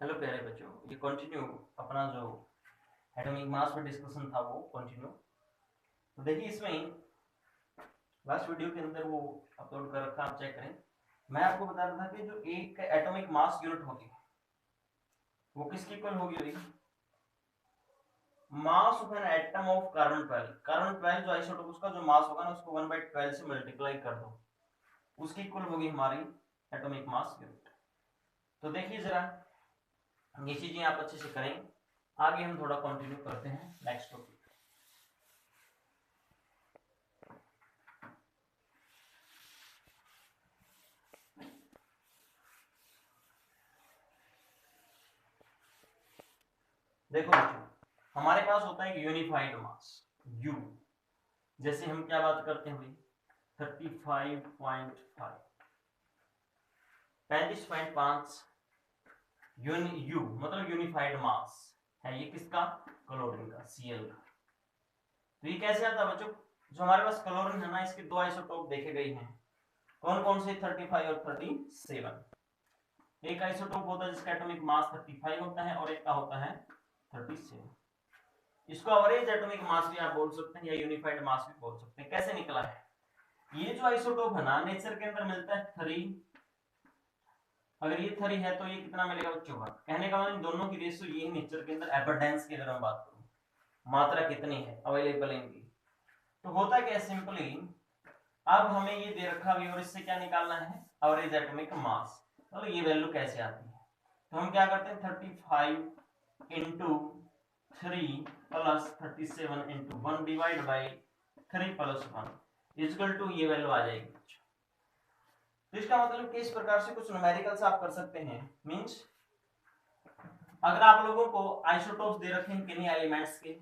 Hello प्यारे बच्चों, ये कंटिन्यू अपना जो एटॉमिक मास पर डिस्कशन था वो कंटिन्यू। तो देखिए इसमें लास्ट वीडियो के अंदर वो अपलोड कर रखा, आप चेक करें। मैं आपको बता रहा था कि जो एक एटॉमिक मास यूनिट होगी वो किसकी इक्वल होगी? मास of an atom of carbon 12। Carbon 12 जो आइसोटोप उसका जो मास होगा ना उसको 1/12 से मल्टीप्लाई कर दो, उसकी इक्वल होगी हमारी एटॉमिक मास यूनिट। तो देखिए जरा ये चीजें आप अच्छे से करें, आगे हम थोड़ा कंटिन्यू करते हैं नेक्स्ट टॉपिक। देखो बच्चों, हमारे पास होता है एक यूनिफाइड मास U। जैसे हम क्या बात करते हैं भाई 35.5 35.5 यू मतलब यूनिफाइड मास है ये किसका? क्लोरीन का, Cl का। तो ये कैसे आता है बच्चों? जो हमारे पास क्लोरीन है ना इसके दो आइसोटोप देखे गए हैं। कौन कौन से? 35 और 37। एक आइसोटोप होता है जिसका एटॉमिक मास 35 होता है और एक का होता है 37। इसको एवरेज एटॉमिक मास भी आप बोल सकते हैं या यूनिफाइड मास भी बोल सकते हैं। कैसे निकला है? ये जो आइसोटोप है ना नेचर के अंदर मिलता है 3। अगर ये 3 है तो ये कितना मिलेगा बच्चों? 1। कहने का मतलब दोनों की रेशियो ये नेचर के अंदर एबंडेंस की अगर हम बात करूं, मात्रा कितनी है अवेलेबल इनकी। तो होता क्या है सिंपली, अब हमें ये दे रखा है और इससे क्या निकालना है? Average atomic mass. तो ये वैल्यू कैसे आती है? तो हम क्या करते हैं 35 into 3 plus 37 into 1 divide by 3 plus 1 equal to ये वैल्यू आ जाएगी। तो इसका मतलब कि इस प्रकार से कुछ न्यूमेरिकल्स आप कर सकते हैं। मींस अगर आप लोगों को आइसोटोप्स दे रखे हैं किन्हीं एलिमेंट्स के,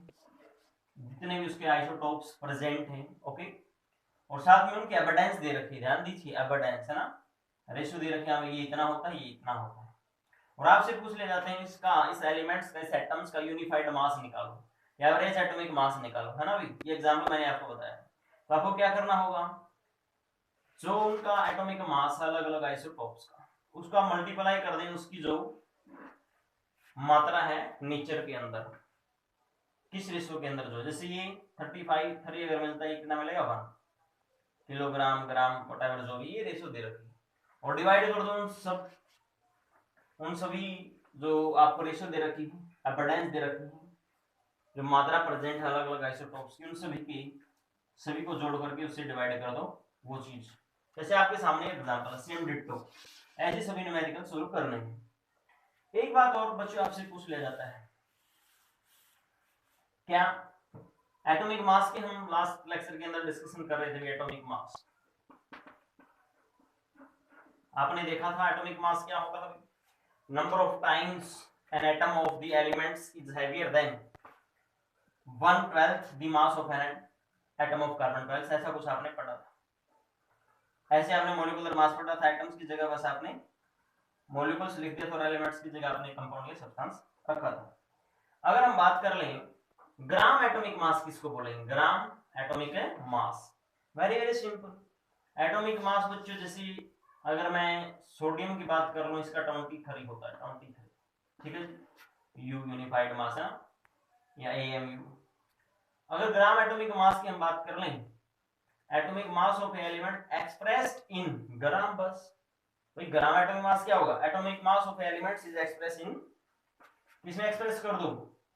जितने भी उसके आइसोटोप्स प्रेजेंट हैं, ओके, और साथ में उनकी एविडेंस दे रखी है, ध्यान दीजिए एविडेंस है ना, रेशियो दे रखे हैं ये इतना होता है ये इतना होता है, और आपसे पूछ ले जाते हैं इसका, इस एलिमेंट्स का, इस एटम्स का यूनिफाइड मास निकालो, एवरेज एटॉमिक मास निकालो, है ना भाई। ये एग्जाम्पल मैंने आपको बताया। तो आपको क्या करना होगा, जो उनका एटॉमिक मास है अलग अलग आइसोटोप्स का, उसका मल्टीप्लाई कर दें उसकी जो मात्रा है नेचर के अंदर, किस रेशियो के अंदर, जो जैसे ये 35 3 अगर मिलता है कितना मिलेगा? 1 किलोग्राम ग्राम वटाइवर जो भी ये रेशियो दे रखी है, और डिवाइड कर दो उन सभी जो आपको रेशियो दे रखी है, एबंडेंस दे रखी है, जो मात्रा प्रेजेंट है अलग अलग आइसोटोप्स की, उन सभी को जोड़ करके उससे डिवाइड कर दो वो चीज। जैसे आपके सामने एग्जांपल सेम डिट्टो, ऐसे सभी न्यूमेरिकल सोल्व करने हैं। एक बात और बच्चों आपसे पूछ लिया जाता है, क्या एटॉमिक मास की हम लास्ट लेक्चर के अंदर डिस्कशन कर रहे थे। एटॉमिक मास आपने देखा था, एटॉमिक मास क्या होता है? Number of times an atom of the elements is heavier than 1/12 the mass of an atom of carbon 12। ऐसा कुछ आपने पढ़ा था। ऐसे आपने मॉलिक्यूलर मास पढ़ा था एटम्स की जगह, बस आपने मॉलिक्यूल्स लिख दिया और एलिमेंट्स की जगह आपने कंपाउंड या सब्सटेंस रखा था। अगर हम बात कर लें ग्राम एटॉमिक मास किसको बोलेंगे? ग्राम एटॉमिक मास। Very very simple. Atomic mass बच्चों जैसे अगर मैं सोडियम की बात कर लूं, इसका 23 होता है, 23, ठीक है, यू यूनिफाइड मास है या AMU। अगर ग्राम एटॉमिक मास की हम बात कर लें, atomic mass of element expressed in gram, बस भाई ग्राम एटॉमिक मास क्या होगा? Atomic mass of elements is express in, इसमें एक्सप्रेस कर दो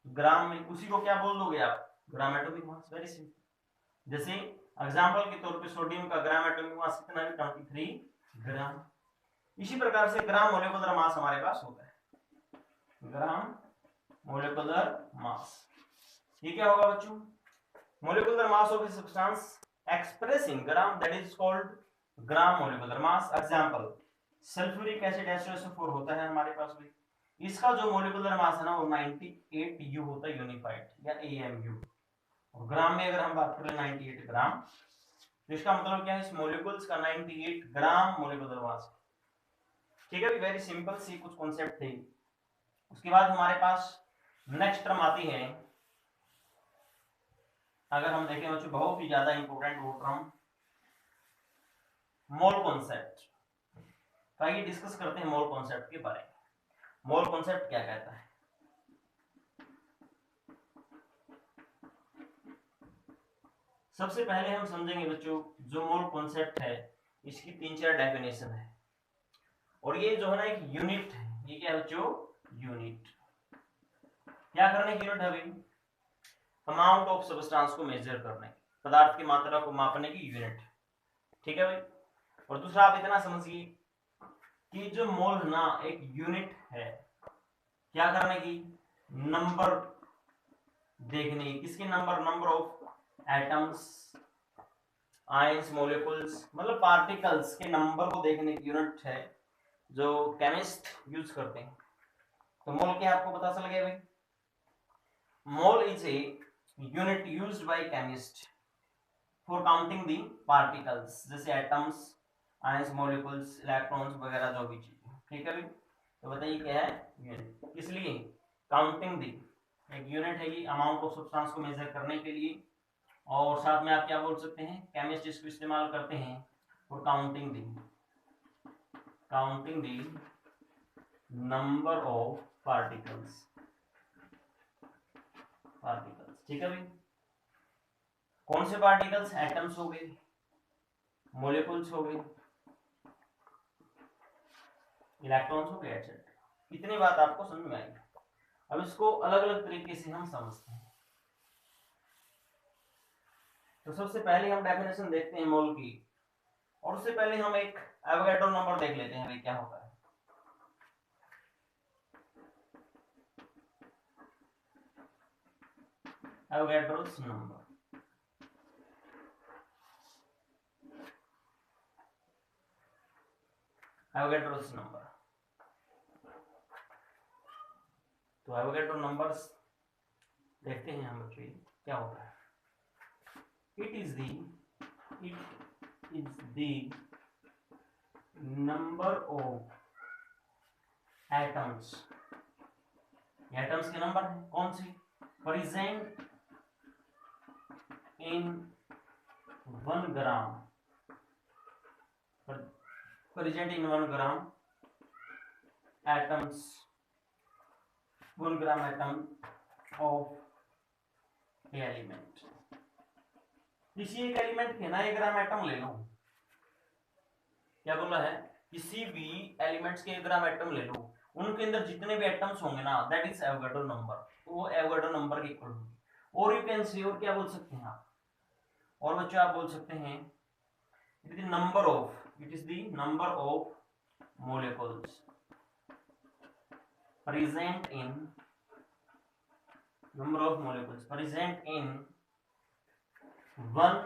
ग्राम में, उसी को क्या बोल दोगे आप? ग्राम एटॉमिक मास। Very simple. जैसे एग्जांपल के तौर पे सोडियम का ग्राम एटॉमिक मास कितना है? 23 ग्राम। इसी प्रकार से ग्राम मोलिकुलर मास हमारे पास होता है, ग्राम मोलिकुलर मास। ये क्या होगा बच्चों? Molecular mass of a substance express in gram, that is called gram molecular mass. Example sulphuric acid SO4 होता है हमारे पास भी, इसका जो मोलिकुलर मास है ना वो 98 U होता है, यूनिफाइड या AMU। और ग्राम में अगर हम बात करें 98 ग्राम, तो इसका मतलब क्या है? इस मोलिकुल्स का 98 ग्राम मोलिकुलर मास। ठीक है, वेरी सिंपल सी कुछ कॉन्सेप्ट थे। उसके बाद हमारे पास नेक्स्ट टर्म आती है, अगर हम देखें बच्चों बहुत ही ज्यादा इंपॉर्टेंट वो टर्म, मोल कॉन्सेप्ट। तो आइए डिस्कस करते हैं मोल कॉन्सेप्ट के बारे में। मोल कॉन्सेप्ट क्या कहता है? सबसे पहले हम समझेंगे बच्चों, जो मोल कॉन्सेप्ट है इसकी 3-4 डेफिनेशन है, और ये जो है ना एक यूनिट है। ये क्या है बच्चों? यूनिट। क्या करने की यूनिट है भाई? अमाउंट ऑफ सब्सटेंस को मेजर करने, पदार्थ की मात्रा को मापने की यूनिट। ठीक है भाई। और दूसरा आप इतना समझिए कि जो मोल है ना एक यूनिट है क्या करने की? नंबर देखने की। किसके number? Number of atoms, ions, molecules, मतलब पार्टिकल्स के नंबर को देखने की यूनिट है जो केमिस्ट यूज करते हैं। तो मोल क्या आपको पता चल गया भाई? Mole is a unit used by chemist for counting the particles, जैसे एटम्स, आयंस, मॉलिक्यूल्स, इलेक्ट्रॉन्स वगैरह जो भी चीज। ठीक है भाई। तो बताइए क्या है? यूनिट। इसलिए काउंटिंग दी एक यूनिट है, ये अमाउंट ऑफ सब्सटेंस को मेजर करने के लिए। और साथ में आप क्या बोल सकते हैं? केमिस्ट इसको इस्तेमाल करते हैं for counting the number of particles. ठीक है भाई। कौन से पार्टिकल्स? एटम्स हो गए, मॉलिक्यूल्स हो गए, इलेक्ट्रॉन्स हो गए, एटसेट्रा। इतनी बात आपको समझ में आएगी। अब इसको अलग अलग तरीके से हम समझते हैं। तो सबसे पहले हम डेफिनेशन देखते हैं मोल की, और उससे पहले हम एक एवोगैड्रो नंबर देख लेते हैं भाई क्या होता है। Avogadro's number. Avogadro's number. तो एवोगैड्रो नंबर्स देखते हैं हम बच्चे क्या होता है। It is the number of atoms. Atoms के नंबर है कौन सी? Present in 1 gram, present in 1 gram atoms, 1 gram atom of element. किसी एक एलिमेंट के ना 1 ग्राम एटम ले लो। क्या बोला है? किसी भी एलिमेंट्स के 1 ग्राम एटम ले लो, उनके अंदर जितने भी एटम्स होंगे ना, दैट इज एवोगैड्रो नंबर। वो एवोगैड्रो नंबर के इक्वल होगी। और यू कैन सी, और क्या बोल सकते हैं आप? और बच्चों आप बोल सकते हैं it is the number of molecules present in number of molecules present in 1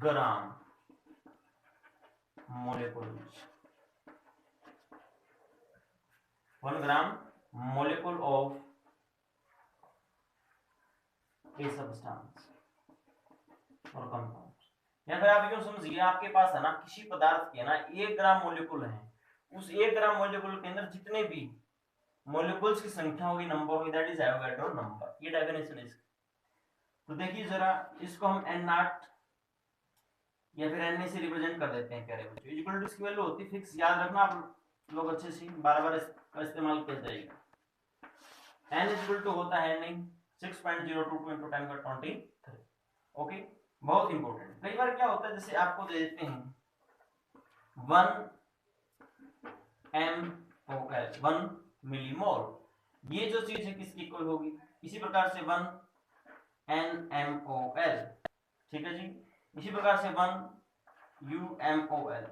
gram molecules, 1 gram molecule of a substance और कंपाउंड। या फिर आप यूं समझिए आपके पास है ना किसी पदार्थ के ना 1 ग्राम मोलिक्यूल है, उस 1 ग्राम मोलिक्यूल के अंदर जितने भी मोलिक्यूल्स की संख्या होगी, नंबर होगी, दैट इज एवोगैड्रो नंबर। ये डेफिनेशन है इसकी। तो देखिए जरा इसको हम n नॉट या फिर n से रिप्रेजेंट कर देते हैं। प्यारे बच्चों इक्वल टू इसकी वैल्यू होती है फिक्स, याद रखना आप लोग अच्छे से, बार-बार इसका इस्तेमाल किया जाएगा। n इक्वल टू होता है नहीं 6.02 into 10 का 23। ओके, बहुत इंपॉर्टेंट। कई बार क्या होता है जैसे आपको दे देते हैं 1 mol 1 मिलीमोल, ये जो चीज है किसकी इक्वल होगी? इसी प्रकार से 1 nmol, ठीक है जी। इसी प्रकार से 1 umol।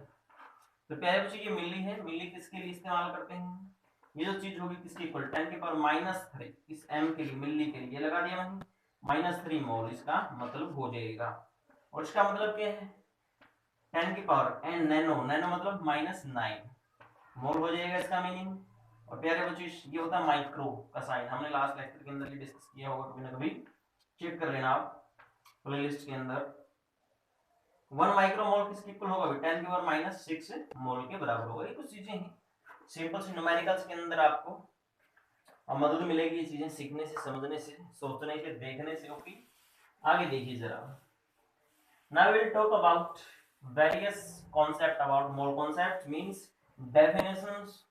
तो प्यारे बच्चों ये मिली है, मिली किसके लिए इस्तेमाल करते हैं? ये जो चीज होगी किसकी इक्वल? 10 की पावर -3 इस m के लिए, मिली के लिए ये लगा दिया मैंने -3 मोल, इसका मतलब हो जाएगा। और इसका मतलब क्या है? 10 की पावर n नैनो, नैनो मतलब -9 मोल हो जाएगा इसका मीनिंग। और प्यारे बच्चों ये होता है माइक्रो का साइन, हमने लास्ट लेक्चर के अंदर ये डिस्कस किया होगा, कभी ना कभी चेक कर लेना आप प्लेलिस्ट के अंदर। 1 माइक्रोमोल किसके इक्वल होगा? 10 की पावर -6 मोल के बराबर होगा। ये कुछ चीजें हैं सिंपल सी न्यूमेरिकल्स के अंदर आपको मदद मिलेगी ये चीजें सीखने से, समझने से, सोचने से, देखने से। ओके, आगे देखिए जरा। Now will talk about various concept about mole. Concept means definitions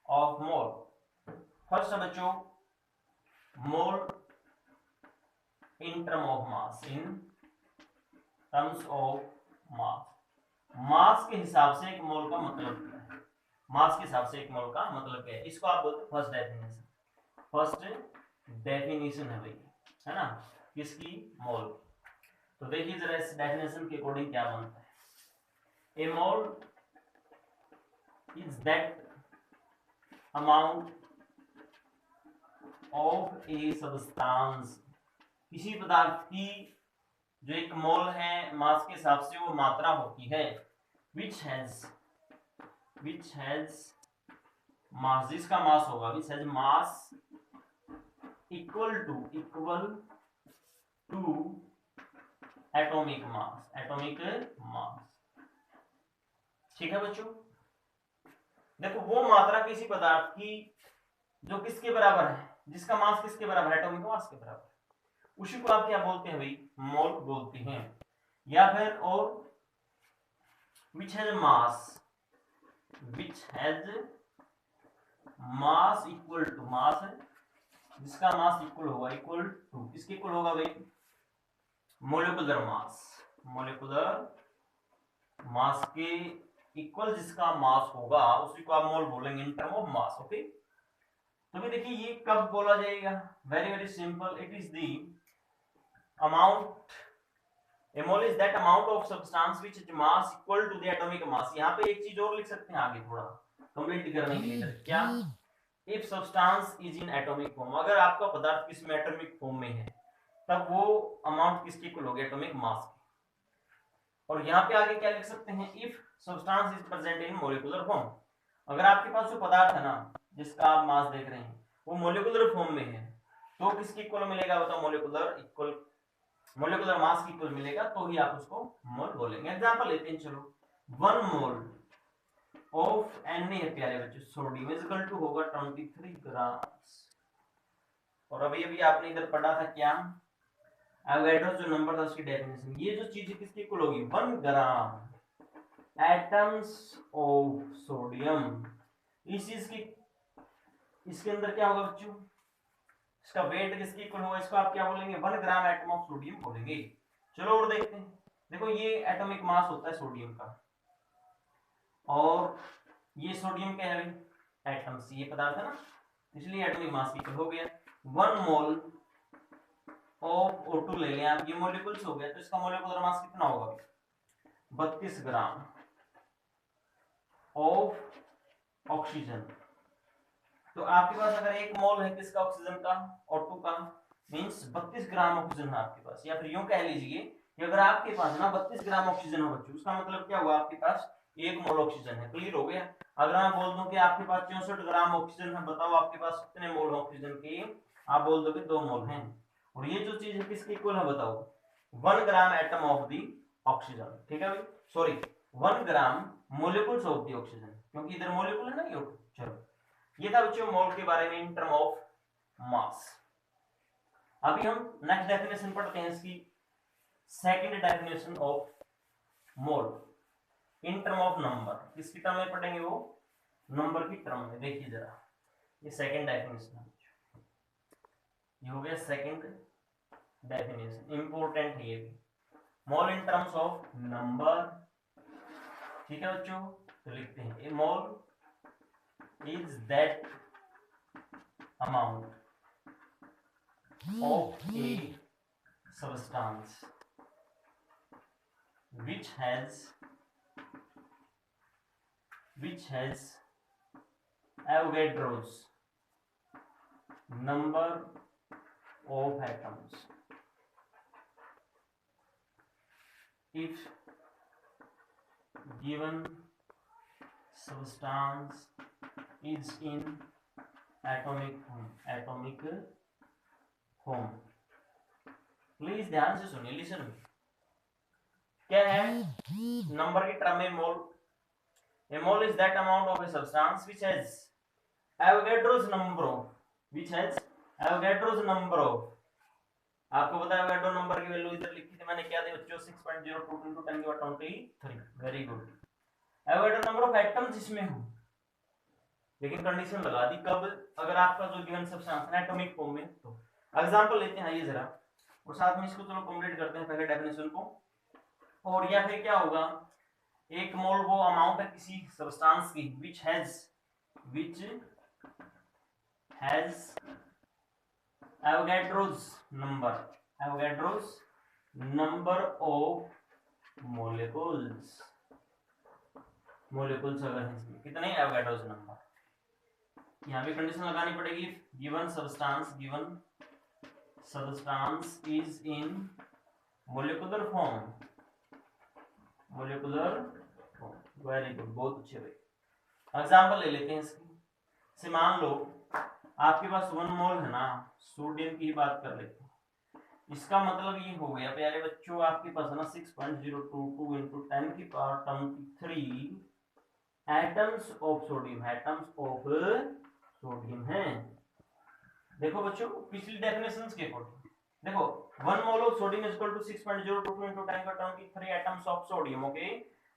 of mole. First बच्चों mole in term of mass, in terms of mass. Mass के हिसाब से एक मोल का मतलब क्या है, मास के हिसाब से एक मोल का मतलब क्या है, इसको आप बोलते हैं फर्स्ट डेफिनेशन। फर्स्ट डेफिनेशन है भाई, है ना, किसकी, मोल। तो देखिए जरा इस डेफिनेशन के अकॉर्डिंग क्या बनता है। A mole is that amount of a substance, किसी पदार्थ की जो एक मोल है मास के हिसाब से वो मात्रा होती है, which has मास, जिसका मास होगा, which has mass equal to atomic mass. ठीक है बच्चों, देखो वो मात्रा किसी पदार्थ की जो किसके बराबर है, जिसका मास किसके बराबर है, एटॉमिक मास के बराबर, उसी को आप क्या बोलते हैं भाई, मोल बोलते हैं। या फिर और which has mass equal to, mass है जिसका मास इक्वल होगा, इक्वल टू किसके इक्वल होगा भाई, मोलिकुलर मास के इक्वल जिसका मास होगा उसी को आप मोल बोलेंगे इन टर्म ऑफ मास। ओके, तो भी देखिए ये कब बोला जाएगा, very very simple, it is the amount, a mole is that amount of substance which is mass equal to the atomic mass। यहाँ पे एक चीज और लिख सकते हैं आगे थोड़ा कंप्लीट करने के लिए, क्या, if substance is in atomic form, अगर आपका पदार्थ किसमें, एटॉमिक फॉर्म में है, तब वो अमाउंट किसकी इक्वल होगी, एटॉमिक मास की। और यहाँ पे आगे क्या लिख सकते हैं, if substance is present in molecular form, अगर आपके पास जो पदार्थ है ना जिसका आप मास देख रहे हैं वो मोलिकुलर फॉर्म में है, तो किसकी इक्वल मिलेगा बताओ, मोलिकुलर मास की इक्वल मिलेगा, तो ही आप उसको मोल बोलेंगे। एग्जांपल लेते हैं, चलो 1 मोल ऑफ Na है प्यारे बच्चों, सोडियम इज इक्वल टू होगा 23 ग्राम। और अभी अभी आपने इधर पढ़ा था क्या, एवोगाड्रो जो नंबर था उसकी डेफिनेशन, ये जो चीज किसकी इक्वल होगी, 1 ग्राम एटम्स ऑफ सोडियम। इस चीज की, इसके अंदर क्या होगा बच्चों, इसका वेट किसकी इक्वल होगा, इसको आप क्या बोलेंगे, 1 ग्राम एटम ऑफ सोडियम बोलेंगे। चलो और देखते हैं, देखो ये एटॉमिक मास होता है सोडियम का, और ये सोडियम क्या है, एटम्स, ये पदार्थ है ना, इसलिए एटॉमिक मास इक्वल हो गया। 1 मोल ऑफ O2 ले लें आप, ये मॉलिक्यूल्स हो गया, तो इसका मॉलिक्यूलर मास कितना होगा, 32 ग्राम ऑफ ऑक्सीजन। तो आपके पास अगर 1 मोल है किसका, ऑक्सीजन का, O2 का, मींस 32 ग्राम ऑक्सीजन है आपके पास। या फिर यूं कह लीजिए कि अगर आपके पास ना 32 ग्राम ऑक्सीजन हो बच्चों, उसका मतलब क्या हुआ, आपके पास 1 मोल ऑक्सीजन है। क्लियर हो गया। अगर मैं बोल दूं कि आपके पास 64 ग्राम ऑक्सीजन है, बताओ आपके पास कितने मोल ऑक्सीजन के, आप बोल दोगे 2 मोल हैं। और ये जो चीज है किसकी इक्वल है बताओ, 1 gram atom of the oxygen. ठीक है भाई, sorry 1 gram molecules of the oxygen, क्योंकि इधर मोलिक्यूल है ना ये। चलो ये था बच्चों मोल के बारे में इन टर्म ऑफ मास। अभी हम नेक्स्ट डेफिनेशन पढ़ते हैं, इसकी second definition of mole in term of number. किसकी टर्म में पढ़ेंगे, वो नंबर की टर्म में। देखिए जरा, ये सेकंड डेफिनेशन है, ये हो गया सेकंड डेफिनेशन, इंपॉर्टेंट है ये भी, मोल इन टर्म्स ऑफ नंबर। ठीक है बच्चों, तो लिखते हैं, ए मोल is that amount of a substance which has Avogadro's number of atoms if given substance is in atomic form। Please ध्यान से सुनिए, लिसन। क्या है नंबर की टर्म में मोल, a mole is that amount of a substance which has Avogadro's number of, आपको पता है एवोगाड्रो नंबर की वैल्यू इधर लिखी थी मैंने, क्या थी बच्चों, 6.02 × 10⁻23। Very good. Avogadro number of atoms इसमें हो, लेकिन कंडीशन लगा दी कब, अगर आपका जो गिवन सब्सटेंस है एटॉमिक फॉर्म में। तो एग्जांपल लेते हैं ये जरा, और साथ में इसको चलो कंप्लीट करते हैं पहले डेफिनेशन को। और या फिर क्या होगा, एक मोल वो अमाउंट है किसी सब्सटेंस की which has Avogadro's number of molecules अगर है इसमें कितने एवोगैड्रोस नंबर, यहाँ पे कंडीशन लगानी पड़ेगी। Given substance is in molecular form. Very good, बहुत अच्छे भाई। एग्जांपल ले लेते हैं इसकी। से मान लो आपके पास 1 मोल है ना, सोडियम की बात कर लेते हैं। इसका मतलब ये हो गया प्यारे बच्चों, आपके पास है ना 6.022 into 10 की पावर 23 एटम्स ऑफ सोडियम है। देखो बच्चों पिछली डेफिनेशंस के अकॉर्डिंग देखो 1 mole of sodium is equal to 6.022 into 10 का 23 एटम्स ऑफ सोडियम। ओके,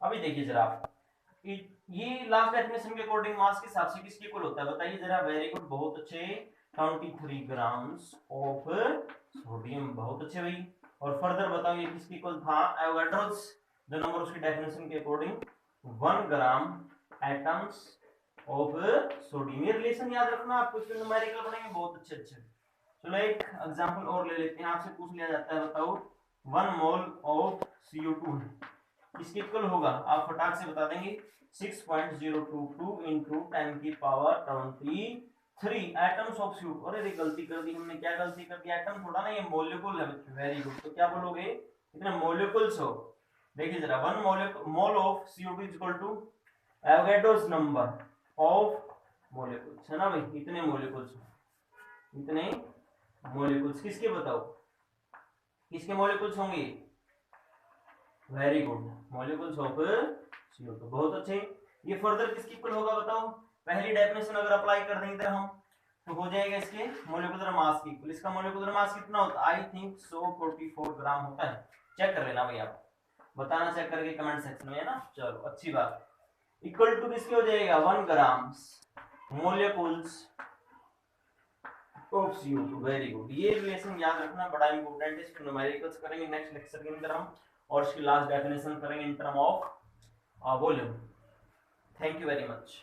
अभी देखिए जरा आप, ये लास्ट डेफिनेशन के अकॉर्डिंग मास के हिसाब से किसके इक्वल होता है बताइए जरा। वेरी गुड, बहुत अच्छे, 23 ग्राम्स ऑफ सोडियम, बहुत अच्छे भाई। और फर्दर बताओ ये किसके इक्वल था, एवोगाड्रोस जो नंबर उसकी डेफिनेशन के according 1 gram atoms of sodium. ये रिलेशन याद रखना, आपको इसके न्यूमेरिकल बनेंगे बहुत अच्छे अच्छे। चलो एक एग्जांपल और ले लेते हैं, आपसे पूछ लिया जाता है बताओ 1 मोल ऑफ CO2 किसके इक्वल होगा, आप फटाक से बता देंगे 6.022 into 10 की पावर 23 एटम्स ऑफ CO2। अरे गलती कर दी हमने, क्या गलती कर दी, एटम थोड़ा ना ये मॉलिक्यूल है बच्चों। वेरी गुड, तो क्या बोलोगे इतने मॉलिक्यूल्स हो। देखिए जरा 1 mole of CO2 is equal to Avogadro's number of molecules, है ना भाई, इतने मॉलिक्यूल्स किसके बताओ, किसके मॉलिक्यूल्स होंगे। Very good, molecules of CO2, बहुत अच्छे। ये फर्दर किसके इक्वल होगा बताओ, पहली डेफिनेशन अगर अप्लाई कर दें इधर हम तो हो जाएगा इसके मॉलिक्यूलर मास की इक्वल। इसका मॉलिक्यूलर मास कितना होता है, आई थिंक 144 ग्राम होता है। चेक कर लेना भाई, आप बताना चेक करके कमेंट सेक्शन में, है ना। चलो अच्छी बात, इक्वल टू किसके हो जाएगा 1 gram molecules of CO2। Very good, ये रिलेशन याद रखना बड़ा इंपॉर्टेंट है। इसके न्यूमेरिकल्स करेंगे नेक्स्ट लेक्चर के अंदर हम, और इसकी लास्ट डेफिनेशन करेंगे इन term of volume. Thank you very much.